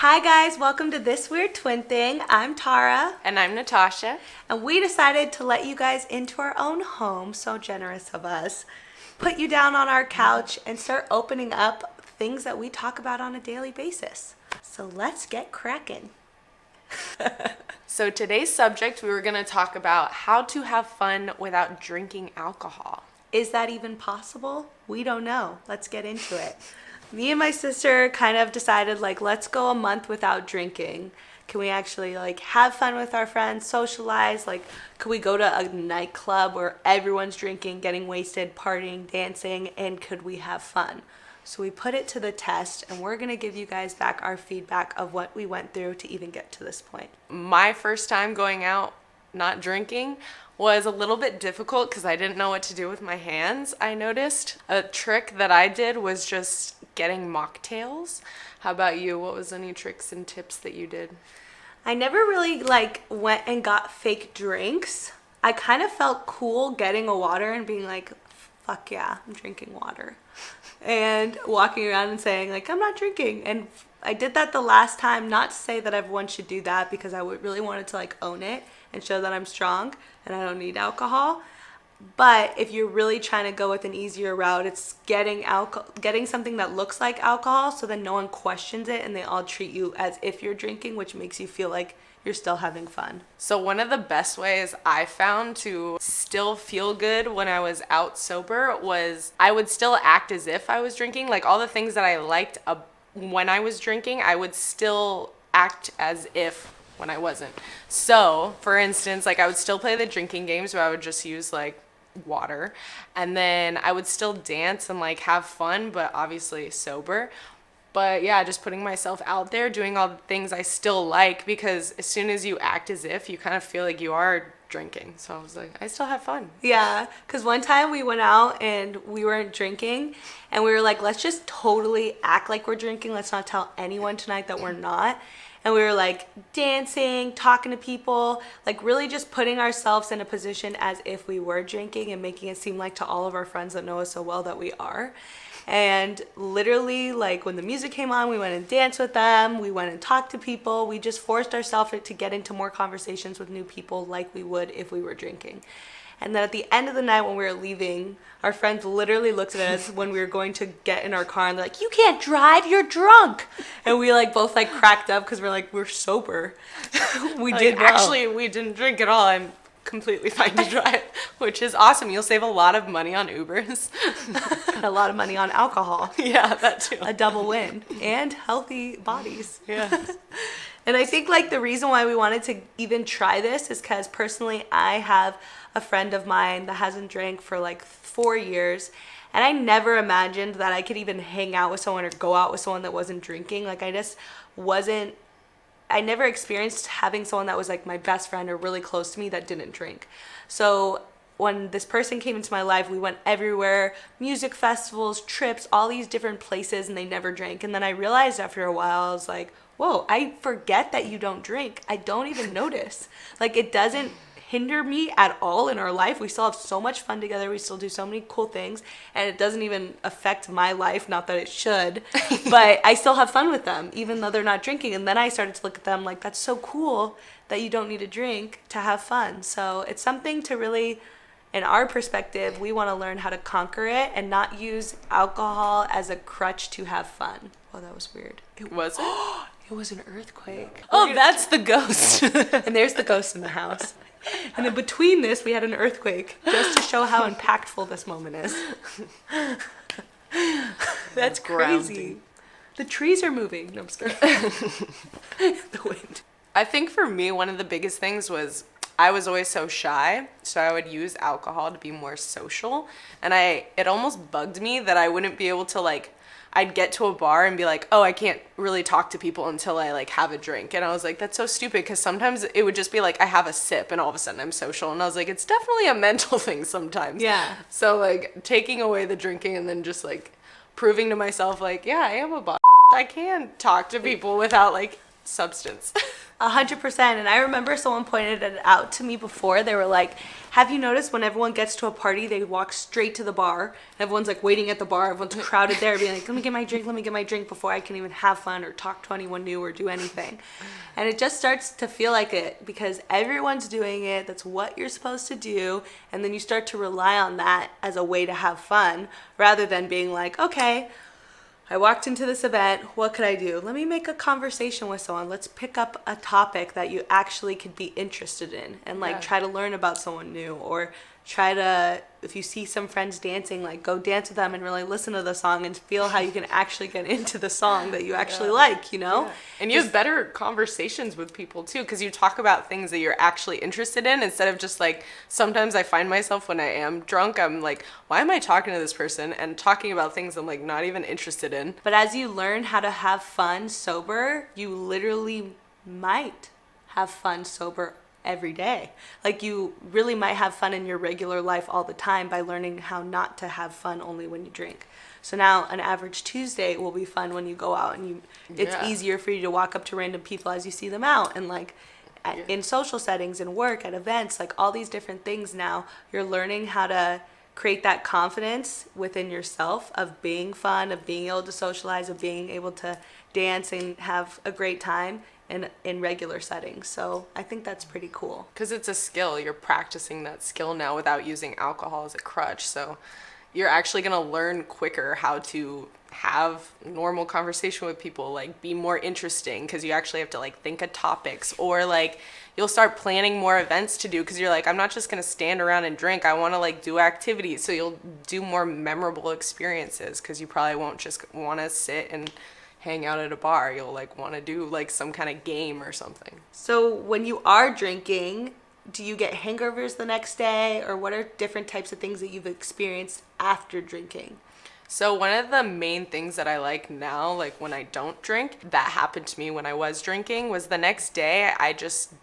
Hi guys, welcome to This Weird Twin Thing. I'm Tara. And I'm Natasha. And we decided to let you guys into our own home, so generous of us, put you down on our couch and start opening up things that we talk about on a daily basis. So let's get cracking. So today's subject, we were going to talk about how to have fun without drinking alcohol. Is that even possible? We don't know. Let's get into it. Me and my sister kind of decided, let's go a month without drinking. Can we actually, have fun with our friends, socialize? Could we go to a nightclub where everyone's drinking, getting wasted, partying, dancing, and could we have fun? So we put it to the test, and we're going to give you guys back our feedback of what we went through to even get to this point. My first time going out not drinking was a little bit difficult because I didn't know what to do with my hands. I noticed a trick that I did was just getting mocktails. How about you? What was any tricks and tips that you did? I never really went and got fake drinks. I kind of felt cool getting a water and being like, fuck yeah, I'm drinking water. And walking around and saying I'm not drinking. And I did that the last time, not to say that everyone should do that because I really wanted to own it and show that I'm strong and I don't need alcohol. But if you're really trying to go with an easier route, it's getting something that looks like alcohol so then no one questions it and they all treat you as if you're drinking, which makes you feel like you're still having fun. So one of the best ways I found to still feel good when I was out sober was I would still act as if I was drinking. All the things that I liked when I was drinking, I would still act as if when I wasn't. So, for instance, I would still play the drinking games where I would just use water, and then I would still dance and have fun, but obviously sober. But yeah, just putting myself out there, doing all the things I still like, because as soon as you act as if, you kind of feel like you are drinking. So I was like, I still have fun. Yeah, because one time we went out and we weren't drinking, and we were like, let's just totally act like we're drinking. Let's not tell anyone tonight that we're not. And we were dancing, talking to people, really just putting ourselves in a position as if we were drinking and making it seem like to all of our friends that know us so well that we are. And literally, when the music came on, we went and danced with them. We went and talked to people. We just forced ourselves to get into more conversations with new people like we would if we were drinking. And then at the end of the night when we were leaving, our friends literally looked at us when we were going to get in our car and they're like, you can't drive, you're drunk. And we both cracked up because we're sober. We did well. Actually, we didn't drink at all. I'm completely fine to drive, which is awesome. You'll save a lot of money on Ubers. A lot of money on alcohol. Yeah, that too. A double win. And healthy bodies. Yeah. And I think the reason why we wanted to even try this is because personally I have a friend of mine that hasn't drank for 4 years, and I never imagined that I could even hang out with someone or go out with someone that wasn't drinking. I never experienced having someone that was my best friend or really close to me that didn't drink. So when this person came into my life, we went everywhere, music festivals, trips, all these different places, and they never drank. And then I realized after a while, I was like, whoa, I forget that you don't drink. I don't even notice. It doesn't hinder me at all in our life. We still have so much fun together. We still do so many cool things, and it doesn't even affect my life. Not that it should, but I still have fun with them, even though they're not drinking. And then I started to look at them that's so cool that you don't need to drink to have fun. So it's something to really, in our perspective, we want to learn how to conquer it and not use alcohol as a crutch to have fun. Oh, that was weird. It was it? It was an earthquake. Oh, that's the ghost. And there's the ghost in the house. And in between this, we had an earthquake, just to show how impactful this moment is. That's crazy. The trees are moving. No, I'm just kidding. The wind. I think for me, one of the biggest things was I was always so shy, so I would use alcohol to be more social. And it almost bugged me that I wouldn't be able to I'd get to a bar and be like, oh, I can't really talk to people until I have a drink. And I was like, that's so stupid, because sometimes it would just be I have a sip and all of a sudden I'm social. And I was like, it's definitely a mental thing sometimes. Yeah. So taking away the drinking and then just proving to myself yeah, I am a boss. I can talk to people without substance. 100%. And I remember someone pointed it out to me before. They were like, have you noticed when everyone gets to a party, they walk straight to the bar? Everyone's like waiting at the bar. Everyone's crowded there, being like, let me get my drink before I can even have fun or talk to anyone new or do anything. And it just starts to feel like it because everyone's doing it. That's what you're supposed to do. And then you start to rely on that as a way to have fun rather than being like, okay, I walked into this event. What could I do? Let me make a conversation with someone. Let's pick up a topic that you actually could be interested in and like try to learn about someone new, or try to, if you see some friends dancing, like go dance with them and really listen to the song and feel how you can actually get into the song that you actually like, you know? Yeah. And you have better conversations with people too, because you talk about things that you're actually interested in instead of just like, sometimes I find myself when I am drunk, I'm like, why am I talking to this person and talking about things I'm like not even interested in? But as you learn how to have fun sober, you literally might have fun sober every day. Like you really might have fun in your regular life all the time by learning how not to have fun only when you drink. So now an average Tuesday will be fun when you go out and it's easier for you to walk up to random people as you see them out, and like in social settings and work at events, like all these different things. Now you're learning how to create that confidence within yourself of being fun, of being able to socialize, of being able to dance and have a great time in regular settings. So I think that's pretty cool. Because it's a skill. You're practicing that skill now without using alcohol as a crutch. So you're actually going to learn quicker how to have normal conversation with people, like be more interesting, because you actually have to like think of topics, or like you'll start planning more events to do because you're like, I'm not just going to stand around and drink. I want to like do activities. So you'll do more memorable experiences because you probably won't just want to sit and hang out at a bar. You'll like want to do like some kind of game or something. So when you are drinking, do you get hangovers the next day, or what are different types of things that you've experienced after drinking? So one of the main things that I like now, like when I don't drink, that happened to me when I was drinking, was the next day I just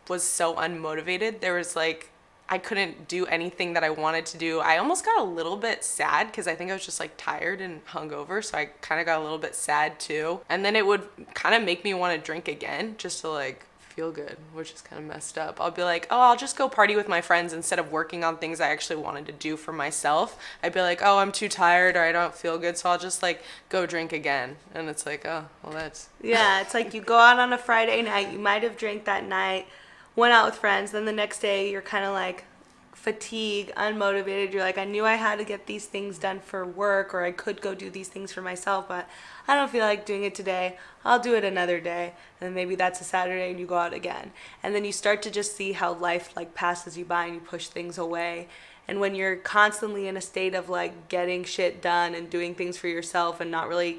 was so unmotivated. There was like, I couldn't do anything that I wanted to do. I almost got a little bit sad because I think I was just like tired and hungover. So I kind of got a little bit sad too. And then it would kind of make me want to drink again just to like feel good, which is kind of messed up. I'll be like, oh, I'll just go party with my friends instead of working on things I actually wanted to do for myself. I'd be like, oh, I'm too tired or I don't feel good, so I'll just like go drink again. And it's like, oh, well, that's... Yeah, it's like you go out on a Friday night, you might have drank that night, went out with friends, then the next day you're kind of like fatigued, unmotivated. You're like, I knew I had to get these things done for work, or I could go do these things for myself, but I don't feel like doing it today. I'll do it another day. And maybe that's a Saturday and you go out again. And then you start to just see how life like passes you by and you push things away. And when you're constantly in a state of like getting shit done and doing things for yourself and not really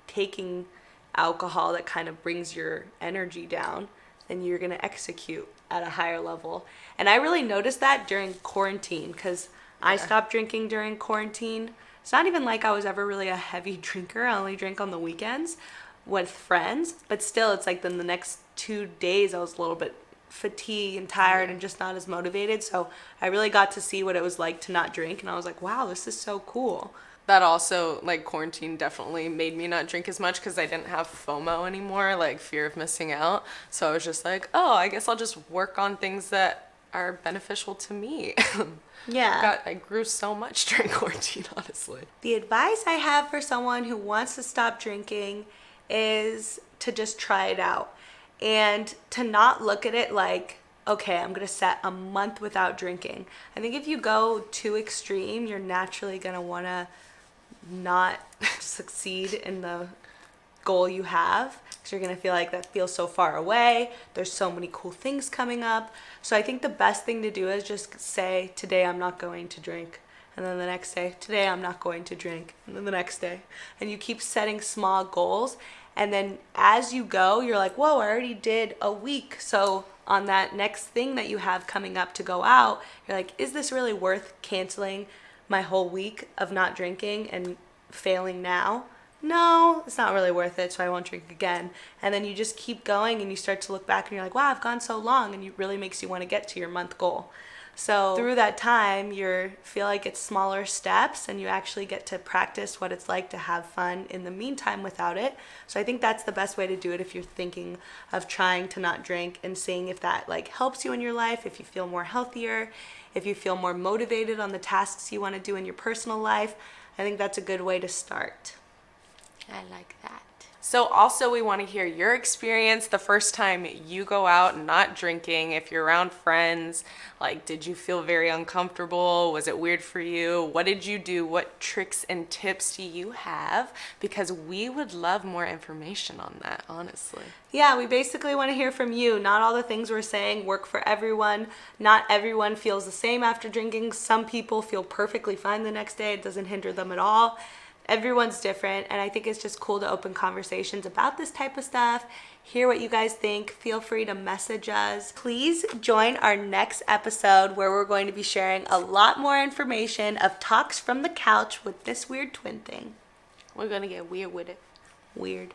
taking alcohol that kind of brings your energy down, then you're going to execute at a higher level. And I really noticed that during quarantine because I stopped drinking during quarantine. It's not even like I was ever really a heavy drinker. I only drink on the weekends with friends. But still, it's like then the next 2 days I was a little bit fatigued and tired and just not as motivated. So I really got to see what it was like to not drink. And I was like, wow, this is so cool. That also, like, quarantine definitely made me not drink as much because I didn't have FOMO anymore, like fear of missing out. So I was just like, oh, I guess I'll just work on things that are beneficial to me. Yeah. I grew so much during quarantine, honestly. The advice I have for someone who wants to stop drinking is to just try it out and to not look at it like, okay, I'm going to set a month without drinking. I think if you go too extreme, you're naturally going to want to not succeed in the goal you have, because you're going to feel like that feels so far away. There's so many cool things coming up. So I think the best thing to do is just say, today I'm not going to drink. And then the next day, today I'm not going to drink. And then the next day. And you keep setting small goals. And then as you go, you're like, whoa, I already did a week. So on that next thing that you have coming up to go out, you're like, is this really worth canceling my whole week of not drinking and failing now? No, it's not really worth it, so I won't drink again. And then you just keep going and you start to look back and you're like, wow, I've gone so long, and it really makes you want to get to your month goal. So through that time, you feel like it's smaller steps and you actually get to practice what it's like to have fun in the meantime without it. So I think that's the best way to do it if you're thinking of trying to not drink, and seeing if that like helps you in your life, if you feel more healthier, if you feel more motivated on the tasks you want to do in your personal life. I think that's a good way to start. I like that. So also we want to hear your experience the first time you go out not drinking. If you're around friends, like, did you feel very uncomfortable? Was it weird for you? What did you do? What tricks and tips do you have? Because we would love more information on that, honestly. Yeah, we basically want to hear from you. Not all the things we're saying work for everyone. Not everyone feels the same after drinking. Some people feel perfectly fine the next day. It doesn't hinder them at all. Everyone's different, and I think it's just cool to open conversations about this type of stuff, hear what you guys think. Feel free to message us. Please join our next episode where we're going to be sharing a lot more information of talks from the couch with this weird twin thing. We're going to get weird with it. Weird.